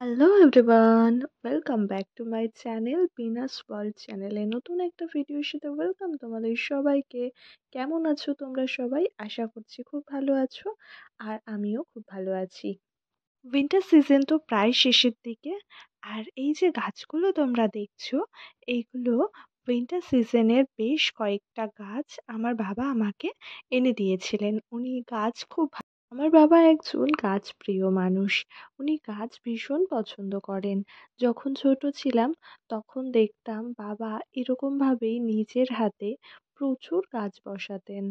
Hello everyone, welcome back to my channel Binas world চ্যানেলে নতুন একটা ভিডিওর সাথে ওয়েলকাম তোমাদের সবাইকে। কেমন আছো তোমরা সবাই? আশা করছি খুব ভালো আছো, আর আমিও খুব ভালো আছি। উইন্টার সিজন তো প্রায় শেষের দিকে, আর এই যে গাছগুলো তোমরা দেখছো, এইগুলো উইন্টার সিজনের বেশ কয়েকটা গাছ আমার বাবা আমাকে এনে দিয়েছিলেন। উনি গাছ খুব আমার বাবা একজন গাছপ্রিয় মানুষ। উনি গাছ ভীষণ পছন্দ করেন। যখন ছোট ছিলাম তখন দেখতাম বাবা এরকমভাবেই নিজের হাতে প্রচুর গাছ বসাতেন।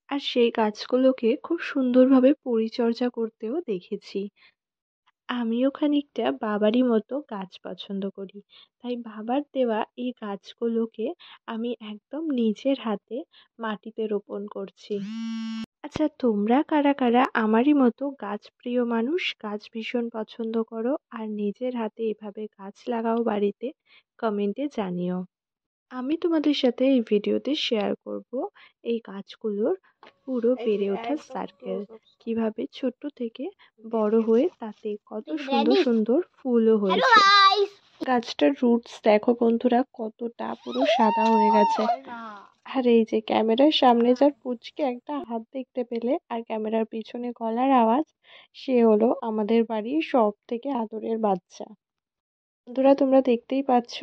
আর সেই গাছগুলোকে খুব সুন্দরভাবে পরিচর্যা করতেও দেখেছি। আমিও খানিকটা বাবারই মতো গাছ পছন্দ করি। তাই বাবার দেওয়া এই গাছগুলোকে আমি একদম নিজের হাতে মাটিতে রোপণ করছি। আচ্ছা, তোমরা কারা কারা আমারই মতো গাছপ্রিয় মানুষ, গাছ ভীষণ পছন্দ করো আর নিজের হাতে এভাবে গাছ লাগাও বাড়িতে? কমেন্টে জানিও। আমি তোমাদের সাথে এই ভিডিওতে শেয়ার করব এই গাছগুলোর পুরো বেড়ে ওঠার সার্কেল, কিভাবে ছোট্ট থেকে বড় হয়ে তাতে কত সুন্দর সুন্দর ফুলও হয়েছে। গাছটার রুটস দেখো বন্ধুরা, কতটা পুরো সাদা হয়ে গেছে। আর এই যে ক্যামেরার সামনে যার পুচকে একটা হাত দেখতে পেলে আর ক্যামেরার পিছনে গলার আওয়াজ, সে হলো আমাদের বাড়ির সব থেকে আদরের বাচ্চা। বন্ধুরা তোমরা দেখতেই পাচ্ছ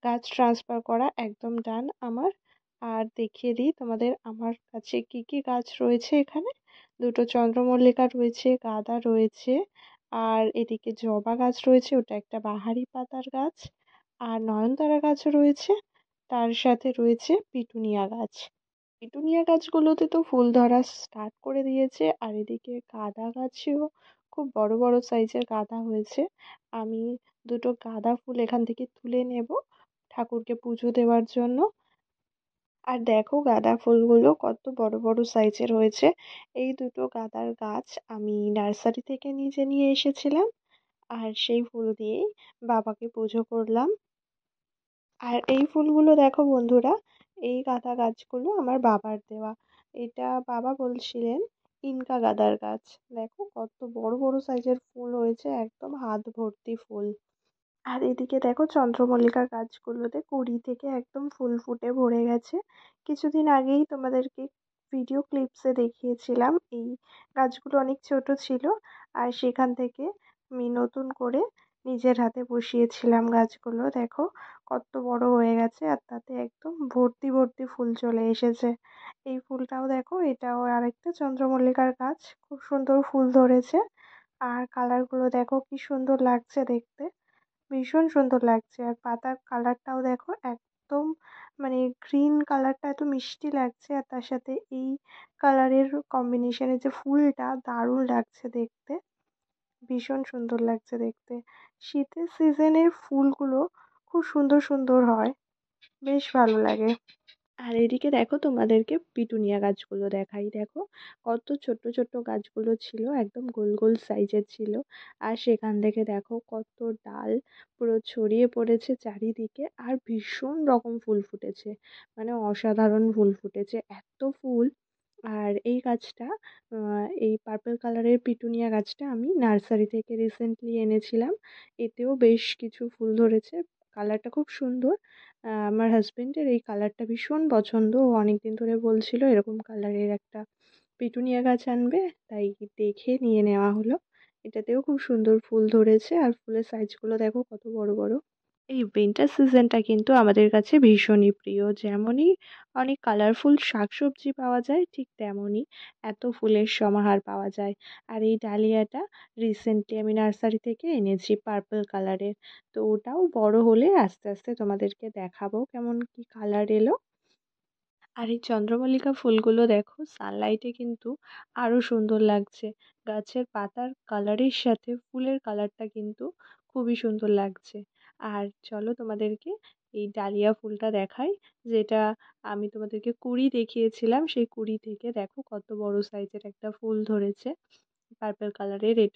গাছ ট্রান্সফার করা একদম ডান আমার। আর দেখিয়ে দিই তোমাদের আমার কাছে কি কি গাছ রয়েছে। এখানে দুটো চন্দ্রমল্লিকা রয়েছে, গাঁদা রয়েছে, আর এদিকে জবা গাছ রয়েছে, ওটা একটা বাহারি পাতার গাছ, আর নয়নতারা গাছও রয়েছে। তার সাথে রয়েছে পিটুনিয়া গাছ। পিটুনিয়া গাছগুলোতে তো ফুল ধরা স্টার্ট করে দিয়েছে, আর এদিকে গাঁদা গাছেও খুব বড় বড় সাইজের গাঁদা হয়েছে। আমি দুটো গাঁদা ফুল এখান থেকে তুলে নেব ঠাকুরকে পুজো দেওয়ার জন্য। আর দেখো গাঁদা ফুলগুলো কত বড় বড় সাইজের হয়েছে। এই দুটো গাঁদার গাছ আমি নার্সারি থেকে নিজে নিয়ে এসেছিলাম, আর সেই ফুল দিয়েই বাবাকে পুজো করলাম। আর এই ফুলগুলো দেখো বন্ধুরা, এই গাঁদা গাছগুলো আমার বাবার দেওয়া। এটা বাবা বলছিলেন ইনকা গাঁদার গাছ। দেখো কত বড় বড় সাইজের ফুল হয়েছে, একদম হাত ভর্তি ফুল। আর এদিকে দেখো চন্দ্রমল্লিকা গাছগুলোতে কুড়ি থেকে একদম ফুল ফুটে ভরে গেছে। কিছুদিন আগেই তোমাদেরকে ভিডিও ক্লিপসে দেখিয়েছিলাম এই গাছগুলো অনেক ছোট ছিল, আর সেখান থেকে আমি নতুন করে নিজের হাতে বসিয়েছিলাম গাছগুলো। দেখো কত বড় হয়ে গেছে, আর তাতে একদম ভর্তি ভর্তি ফুল চলে এসেছে। এই ফুলটাও দেখো, এটাও আরেকটা চন্দ্রমল্লিকার গাছ, খুব সুন্দর ফুল ধরেছে। আর কালারগুলো দেখো কি সুন্দর লাগছে দেখতে, ভীষণ সুন্দর লাগছে। আর পাতার কালারটাও দেখো একদম মানে গ্রিন কালারটা এত মিষ্টি লাগছে, আর তার সাথে এই কালারের কম্বিনেশনে যে ফুলটা দারুণ লাগছে দেখতে, ভীষণ সুন্দর লাগছে দেখতে। শীতের সিজনের ফুলগুলো খুব সুন্দর সুন্দর হয়, বেশ ভালো লাগে। আর এদিকে দেখো তোমাদেরকে পিটুনিয়া গাছগুলো দেখাই। দেখো কত ছোট্ট ছোট্ট গাছগুলো ছিল, একদম গোল গোল সাইজের ছিল। আর সেখান থেকে দেখো কত ডাল পুরো ছড়িয়ে পড়েছে চারিদিকে, আর ভীষণ রকম ফুল ফুটেছে, মানে অসাধারণ ফুল ফুটেছে, এত ফুল। আর এই গাছটা এই পার্পল কালারের পিটুনিয়া গাছটা আমি নার্সারি থেকে রিসেন্টলি এনেছিলাম। এতেও বেশ কিছু ফুল ধরেছে, কালারটা খুব সুন্দর। আমার হাজবেন্ডের এই কালারটা ভীষণ পছন্দ, ও অনেকদিন ধরে বলছিল এরকম কালারের একটা পিটুনিয়া গাছ আনবে, তাই দেখে নিয়ে নেওয়া হলো। এটাতেও খুব সুন্দর ফুল ধরেছে, আর ফুলের সাইজগুলো দেখো কত বড় বড়। এই উইন্টার সিজনটা কিন্তু আমাদের কাছে ভীষণই প্রিয়। যেমনই অনেক কালারফুল শাকসবজি পাওয়া যায়, ঠিক তেমনই এত ফুলের সমাহার পাওয়া যায়। আর এই ডালিয়াটা রিসেন্টলি আমি নার্সারি থেকে এনেছি পার্পল কালারের। তো ওটাও বড় হলে আস্তে আস্তে তোমাদেরকে দেখাবো কেমন কি কালার এলো। আর এই চন্দ্রমল্লিকা ফুলগুলো দেখো সানলাইটে কিন্তু আরো সুন্দর লাগছে। গাছের পাতার কালারের সাথে ফুলের কালারটা কিন্তু খুবই সুন্দর লাগছে। আর চলো তোমাদেরকে এই ডালিয়া ফুলটা দেখাই, যেটা আমি তোমাদেরকে কুড়ি দেখিয়েছিলাম। সেই কুড়ি থেকে দেখো কত বড় সাইজের একটা ফুল ধরেছে, পার্পল কালারের। এটা